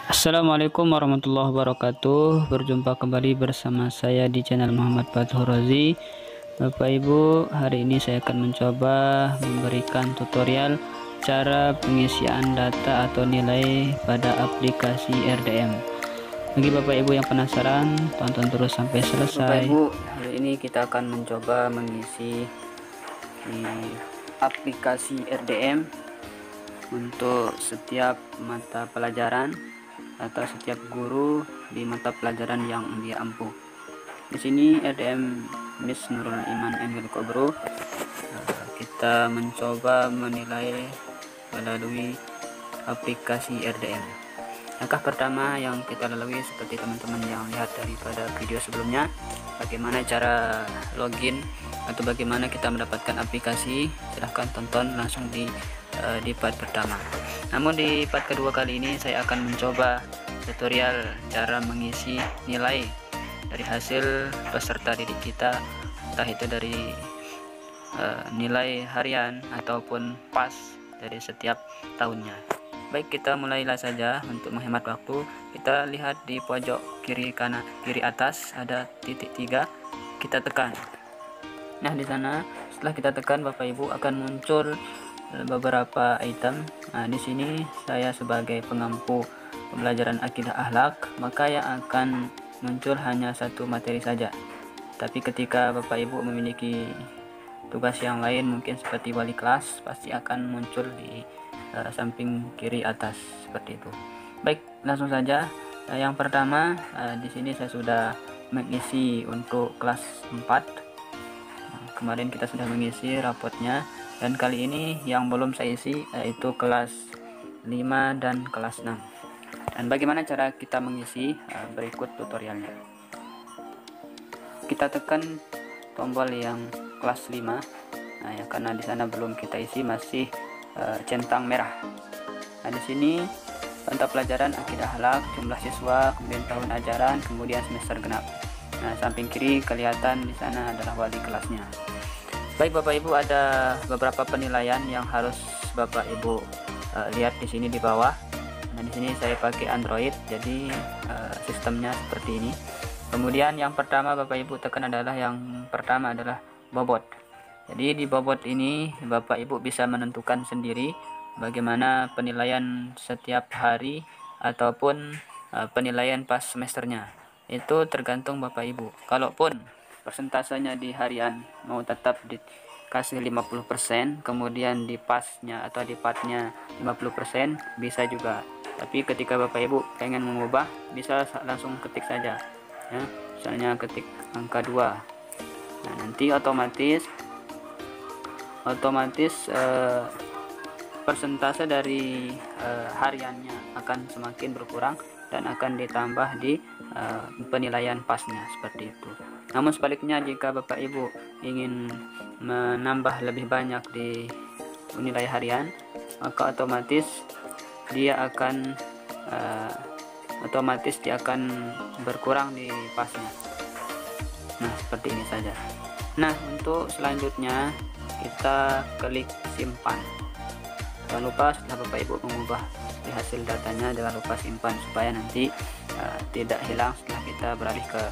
Assalamualaikum warahmatullahi wabarakatuh. Berjumpa kembali bersama saya di channel Muhammad Fathur Razi. Bapak Ibu, hari ini saya akan mencoba memberikan tutorial cara pengisian data atau nilai pada aplikasi RDM. Bagi Bapak Ibu yang penasaran, tonton terus sampai selesai. Bapak Ibu, hari ini kita akan mencoba mengisi di aplikasi RDM untuk setiap mata pelajaran atau setiap guru di mata pelajaran yang dia ampuh. Di sini RDM Miss Nurul Iman Emil Kobro, kita mencoba menilai melalui aplikasi RDM. Langkah pertama yang kita lalui seperti teman-teman yang lihat daripada video sebelumnya, bagaimana cara login atau bagaimana kita mendapatkan aplikasi. Silahkan tonton langsung di part pertama. Namun di part kedua kali ini saya akan mencoba tutorial cara mengisi nilai dari hasil peserta didik kita, entah itu dari nilai harian ataupun pas dari setiap tahunnya. Baik, kita mulailah saja. Untuk menghemat waktu, kita lihat di pojok kiri atas ada titik 3, kita tekan. Nah, di sana setelah kita tekan, Bapak Ibu akan muncul beberapa item. Nah, di sini saya sebagai pengampu pembelajaran akidah akhlak, maka yang akan muncul hanya satu materi saja. Tapi ketika Bapak Ibu memiliki tugas yang lain, mungkin seperti wali kelas, pasti akan muncul di samping kiri atas seperti itu. Baik, langsung saja. Yang pertama, di sini saya sudah mengisi untuk kelas 4. Kemarin kita sudah mengisi rapotnya, dan kali ini yang belum saya isi yaitu kelas 5 dan kelas 6. Dan bagaimana cara kita mengisi, berikut tutorialnya. Kita tekan tombol yang kelas 5. Nah, ya, karena di sana belum kita isi, masih centang merah. Nah, di sini mata pelajaran akidah akhlak, jumlah siswa, kemudian tahun ajaran, kemudian semester genap. Nah, samping kiri kelihatan di sana adalah wali kelasnya. Baik Bapak Ibu, ada beberapa penilaian yang harus Bapak Ibu lihat di sini di bawah. Nah, di sini saya pakai Android, jadi sistemnya seperti ini. Kemudian yang pertama Bapak Ibu tekan adalah bobot. Jadi di bobot ini Bapak Ibu bisa menentukan sendiri bagaimana penilaian setiap hari ataupun penilaian pas semesternya. Itu tergantung Bapak Ibu. Kalaupun persentasenya di harian mau tetap dikasih 50%, kemudian di pasnya atau di partnya 50%, bisa juga. Tapi ketika Bapak Ibu pengen mengubah, bisa langsung ketik saja ya. Misalnya ketik angka 2. Nah, nanti otomatis persentase dari hariannya akan semakin berkurang dan akan ditambah di penilaian pasnya seperti itu. Namun sebaliknya, jika Bapak Ibu ingin menambah lebih banyak di nilai harian, maka otomatis dia akan berkurang di pasnya. Nah, seperti ini saja. Nah, untuk selanjutnya kita klik simpan. Jangan lupa setelah Bapak Ibu mengubah di hasil datanya, jangan lupa simpan supaya nanti tidak hilang setelah kita beralih ke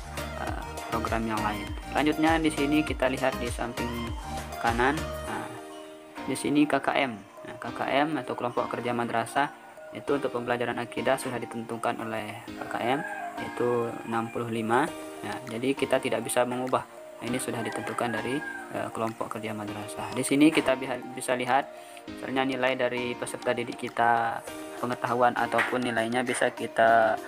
program yang lain. Selanjutnya di sini kita lihat di samping kanan. Nah, di sini KKM. Nah, KKM atau kelompok kerja madrasah itu untuk pembelajaran akidah sudah ditentukan oleh KKM, itu 65. Nah, jadi kita tidak bisa mengubah. Nah, ini sudah ditentukan dari kelompok kerja madrasah. Di sini kita bisa lihat misalnya nilai dari peserta didik kita, pengetahuan ataupun nilainya bisa kita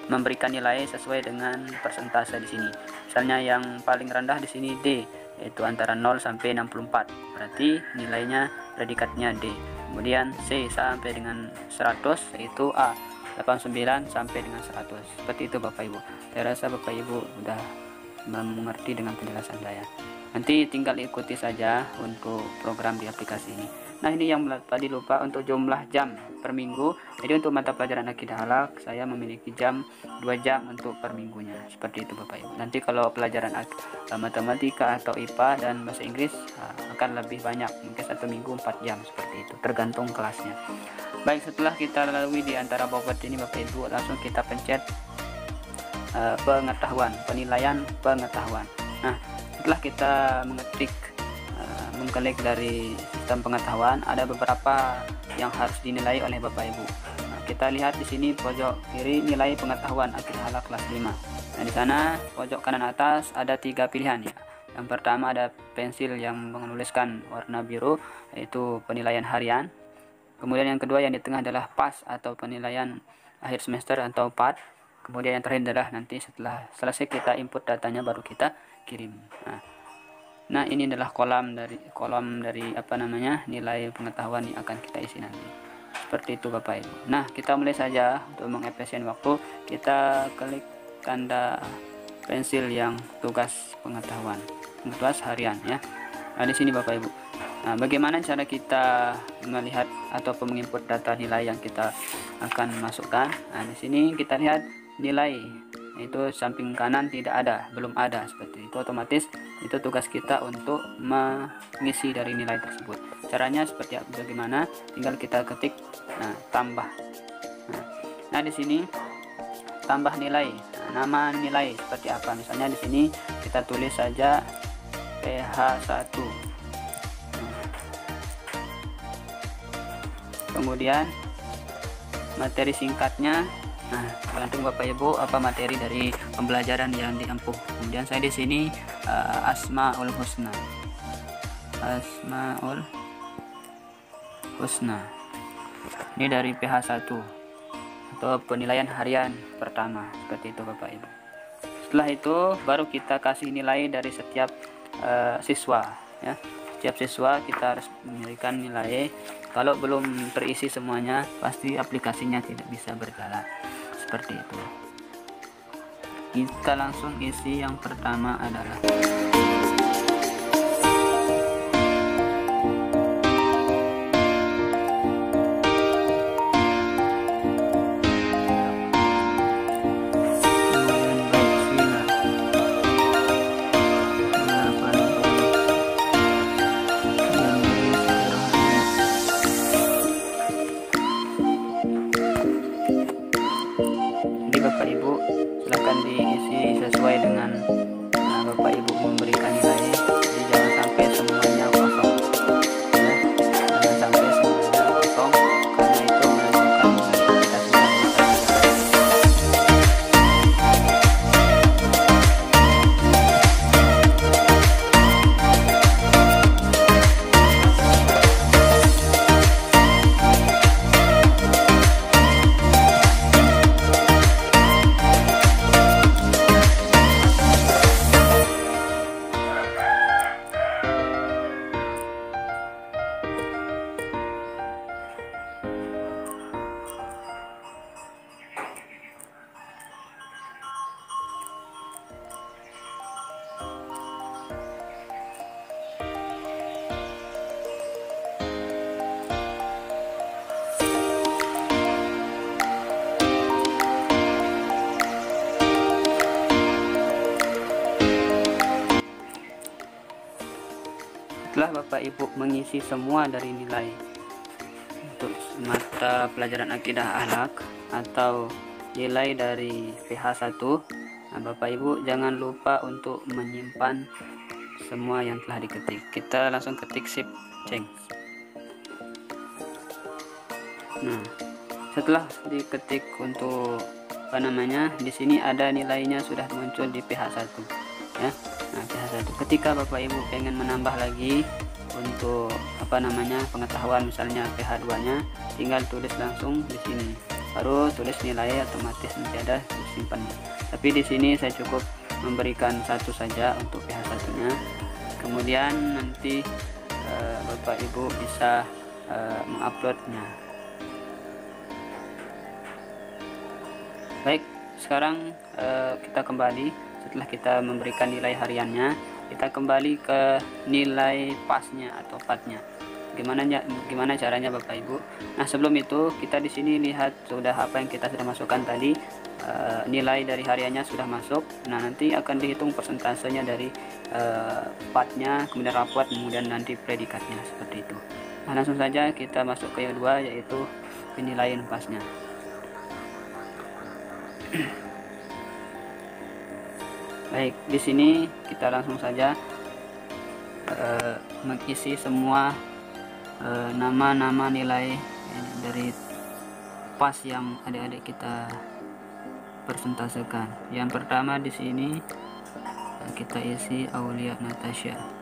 memberikan nilai sesuai dengan persentase di sini. Misalnya yang paling rendah di sini D, yaitu antara 0 sampai 64. Berarti nilainya predikatnya D. Kemudian C sampai dengan 100 yaitu A. 89 sampai dengan 100. Seperti itu Bapak Ibu. Saya rasa Bapak Ibu sudah mengerti dengan penjelasan saya. Nanti tinggal ikuti saja untuk program di aplikasi ini. Nah, ini yang tadi lupa untuk jumlah jam per minggu. Jadi untuk mata pelajaran akidah akhlak saya memiliki 2 jam untuk per minggunya. Seperti itu Bapak Ibu. Nanti kalau pelajaran matematika atau IPA dan bahasa Inggris akan lebih banyak, mungkin 1 minggu 4 jam seperti itu, tergantung kelasnya. Baik, setelah kita lalui di antara bobot ini Bapak Ibu, langsung kita pencet pengetahuan, penilaian pengetahuan. Nah, setelah kita mengetik mengklik dari sistem pengetahuan, ada beberapa yang harus dinilai oleh Bapak Ibu. Nah, kita lihat di sini pojok kiri nilai pengetahuan akhir halak kelas 5. Nah, di sana pojok kanan atas ada 3 pilihan ya. Yang pertama ada pensil yang menuliskan warna biru, yaitu penilaian harian. Kemudian yang kedua yang di tengah adalah PAS atau penilaian akhir semester atau PAT. Kemudian yang terakhir adalah nanti setelah selesai kita input datanya baru kita kirim. Nah, ini adalah kolom dari nilai pengetahuan yang akan kita isi nanti. Seperti itu Bapak Ibu. Nah, kita mulai saja. Untuk mengefisien waktu, kita klik tanda pensil yang tugas pengetahuan, tugas harian ya. Nah, di sini Bapak Ibu. Nah, bagaimana cara kita melihat ataupun menginput data nilai yang kita akan masukkan? Nah, di sini kita lihat nilai, itu samping kanan tidak ada, belum ada, seperti itu. Otomatis itu tugas kita untuk mengisi dari nilai tersebut. Caranya seperti bagaimana? Tinggal kita ketik, tambah. Nah, di sini tambah nilai. Nah, nama nilai seperti apa? Misalnya di sini kita tulis saja PH1. Kemudian materi singkatnya, tergantung Bapak Ibu apa materi dari pembelajaran yang diampuh. Kemudian saya di sini Asmaul Husna, ini dari PH1 atau penilaian harian pertama, seperti itu Bapak Ibu. Setelah itu baru kita kasih nilai dari setiap siswa ya. Setiap siswa kita harus memberikan nilai. Kalau belum terisi semuanya, pasti aplikasinya tidak bisa berjalan. Seperti itu. Kita langsung isi. Yang pertama adalah Bapak Ibu, silahkan diisi sesuai dengan Bapak Ibu memberikan nilai. Jadi jangan sampai semuanya kosong ya. Jangan sampai semuanya kosong, karena itu menentukan nilai kita sudah Setelah Bapak Ibu mengisi semua dari nilai untuk mata pelajaran akidah akhlak atau nilai dari PH1, Bapak Ibu jangan lupa untuk menyimpan semua yang telah diketik. Kita langsung ketik save change. Nah, setelah diketik untuk di sini ada nilainya sudah muncul di PH1 ya. Nah, PH1 ketika Bapak Ibu pengen menambah lagi untuk pengetahuan, misalnya PH2 nya, tinggal tulis langsung di sini, baru tulis nilai, otomatis nanti ada disimpannya. Tapi di sini saya cukup memberikan satu saja untuk PH1 nya, kemudian nanti Bapak Ibu bisa menguploadnya. Baik, sekarang kita kembali. Setelah kita memberikan nilai hariannya, kita kembali ke nilai pasnya atau patnya. Gimana caranya Bapak Ibu? Nah, sebelum itu kita di sini lihat sudah apa yang kita sudah masukkan tadi. Nilai dari hariannya sudah masuk. Nah, nanti akan dihitung persentasenya dari patnya, kemudian raport, kemudian nanti predikatnya, seperti itu. Nah, langsung saja kita masuk ke yang kedua, yaitu penilaian pasnya. Baik, di sini kita langsung saja mengisi semua nama-nama nilai dari pas yang adik-adik kita persentasekan. Yang pertama di sini kita isi Aulia Natasha.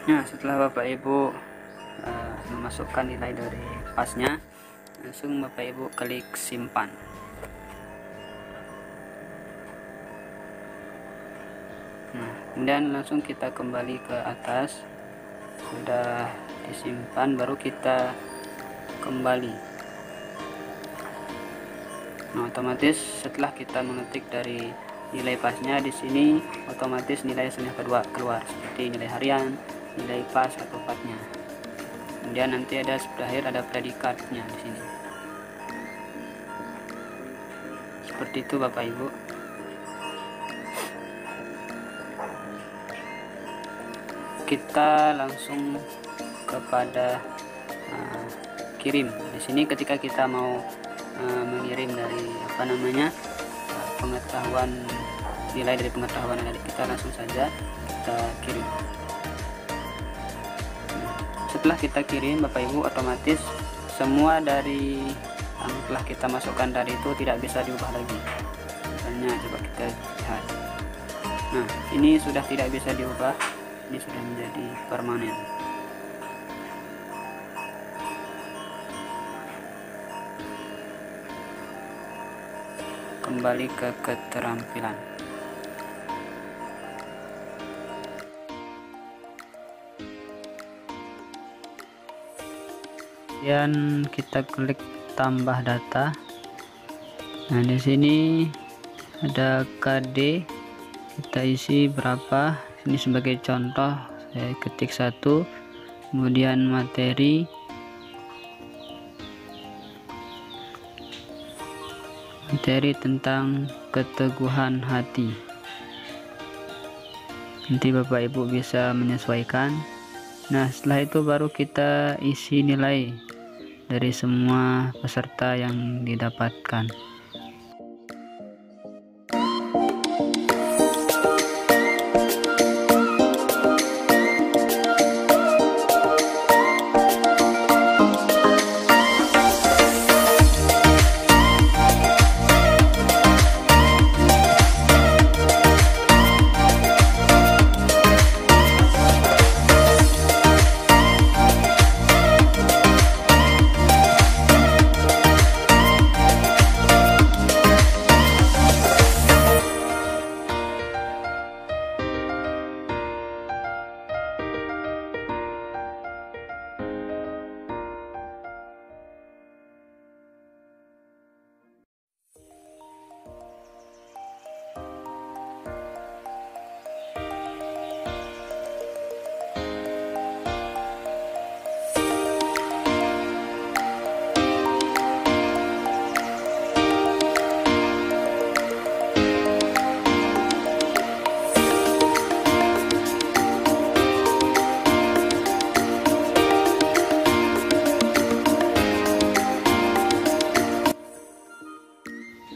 Nah, setelah Bapak Ibu memasukkan nilai dari pasnya, langsung Bapak Ibu klik simpan. Nah, kemudian langsung kita kembali ke atas. Sudah disimpan, baru kita kembali. Nah, otomatis setelah kita mengetik dari nilai pasnya, di sini otomatis nilai yang kedua keluar, seperti nilai harian, nilai pas atau partnya. Kemudian nanti ada terakhir ada predikatnya di sini. Seperti itu Bapak Ibu. Kita langsung kepada kirim. Di sini ketika kita mau mengirim dari pengetahuan, nilai dari pengetahuan adik kita, langsung saja kita kirim. Setelah kita kirim Bapak Ibu, otomatis semua dari yang telah kita masukkan tadi itu tidak bisa diubah lagi. Misalnya coba kita lihat. Nah, ini sudah tidak bisa diubah, ini sudah menjadi permanen. Kembali ke keterampilan. Kemudian kita klik tambah data. Nah, di sini ada KD, kita isi berapa. Ini sebagai contoh saya ketik 1, kemudian materi tentang keteguhan hati. Nanti Bapak Ibu bisa menyesuaikan. Nah, setelah itu baru kita isi nilai dari semua peserta yang didapatkan.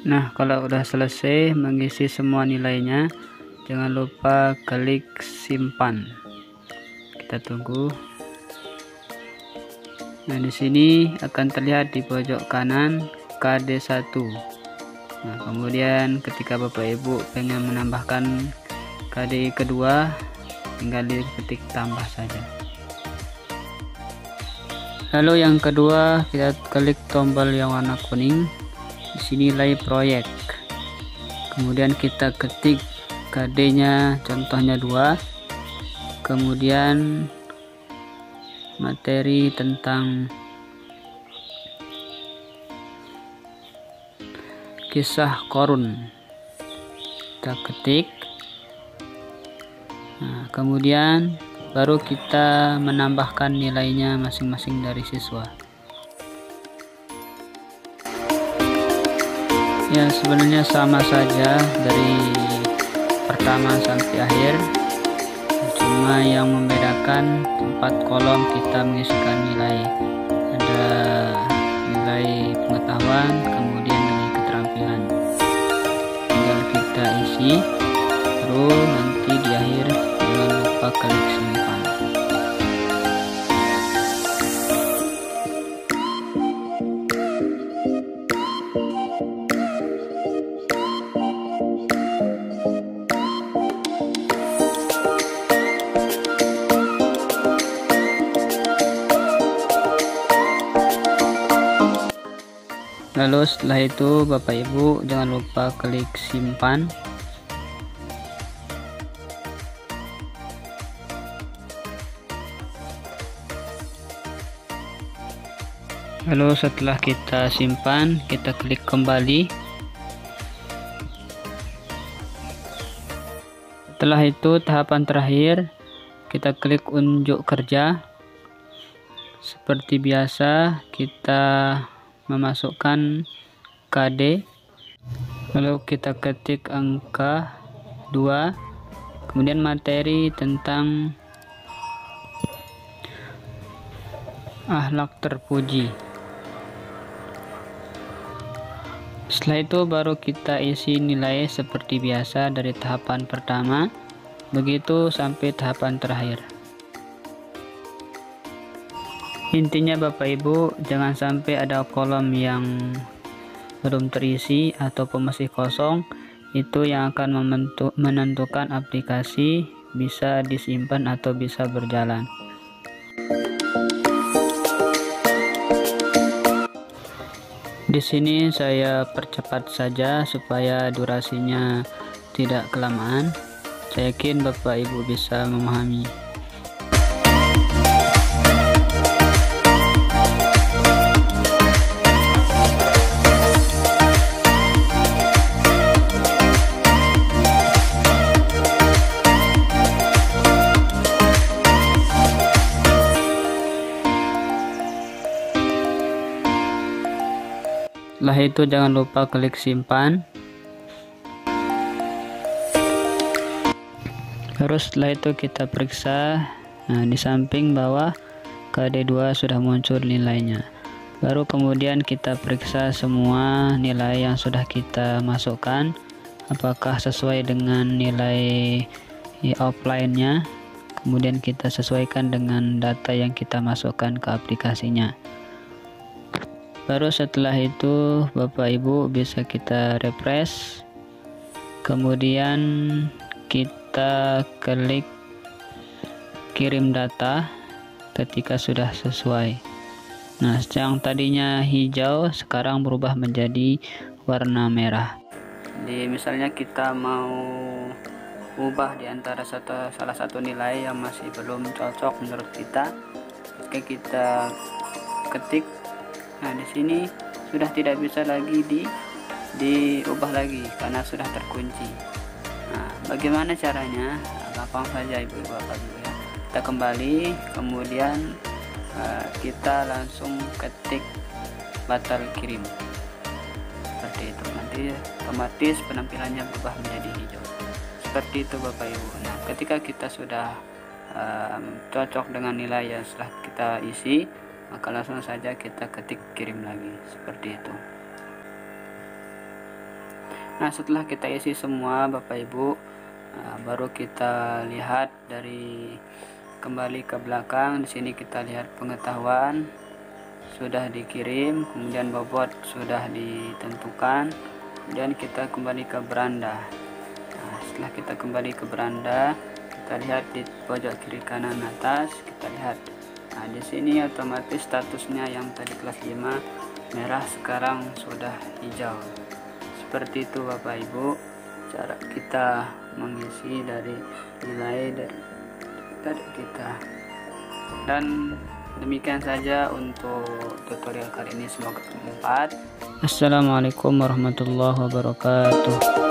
Nah, kalau udah selesai mengisi semua nilainya, jangan lupa klik simpan. Kita tunggu. Nah, di sini akan terlihat di pojok kanan KD1. Nah, kemudian ketika Bapak Ibu pengen menambahkan KD kedua, tinggal diketik tambah saja. Lalu yang kedua, kita klik tombol yang warna kuning. Di sini nilai proyek. Kemudian kita ketik KD-nya, contohnya 2. kemudian materi tentang kisah Qorun kita ketik. Nah, kemudian baru kita menambahkan nilainya masing-masing dari siswa. Ya, sebenarnya sama saja dari pertama sampai akhir, cuma yang membedakan tempat kolom kita mengisikan nilai. Ada nilai pengetahuan, kemudian nilai keterampilan. Tinggal kita isi, terus nanti di akhir jangan lupa klik simpan. Lalu setelah itu Bapak Ibu jangan lupa klik simpan. Lalu setelah kita simpan, kita klik kembali. Setelah itu tahapan terakhir, kita klik unjuk kerja. Seperti biasa kita memasukkan KD, lalu kita ketik angka 2, kemudian materi tentang akhlak terpuji. Setelah itu baru kita isi nilai seperti biasa dari tahapan pertama, begitu sampai tahapan terakhir. Intinya Bapak Ibu, jangan sampai ada kolom yang belum terisi ataupun masih kosong. Itu yang akan menentukan aplikasi bisa disimpan atau bisa berjalan. Di sini saya percepat saja supaya durasinya tidak kelamaan. Saya yakin Bapak Ibu bisa memahami. Setelah itu jangan lupa klik simpan. Terus setelah itu kita periksa. Nah, di samping bawah KD2 sudah muncul nilainya. Baru kemudian kita periksa semua nilai yang sudah kita masukkan, apakah sesuai dengan nilai offline-nya. Kemudian kita sesuaikan dengan data yang kita masukkan ke aplikasinya. Baru setelah itu Bapak Ibu bisa kita refresh, kemudian kita klik kirim data ketika sudah sesuai. Nah, yang tadinya hijau sekarang berubah menjadi warna merah. Jadi misalnya kita mau ubah di antara salah satu nilai yang masih belum cocok menurut kita, oke, kita ketik. Nah, di sini sudah tidak bisa lagi diubah lagi karena sudah terkunci. Nah, bagaimana caranya? Gampang saja Ibu Bapak Ibu ya. Kita kembali, kemudian kita langsung ketik batal kirim. Seperti itu. Nanti otomatis penampilannya berubah menjadi hijau. Seperti itu Bapak Ibu. Nah, ketika kita sudah cocok dengan nilai yang setelah kita isi, maka langsung saja kita ketik kirim lagi, seperti itu. Nah, setelah kita isi semua Bapak Ibu, baru kita lihat dari kembali ke belakang. Di sini kita lihat pengetahuan sudah dikirim, kemudian bobot sudah ditentukan, kemudian kita kembali ke beranda. Nah, setelah kita kembali ke beranda, kita lihat di pojok kiri kanan atas, kita lihat. Nah, di sini otomatis statusnya yang tadi kelas 5 merah sekarang sudah hijau. Seperti itu Bapak Ibu cara kita mengisi dari nilai adik kita. Dan demikian saja untuk tutorial kali ini, semoga bermanfaat. Assalamualaikum warahmatullahi wabarakatuh.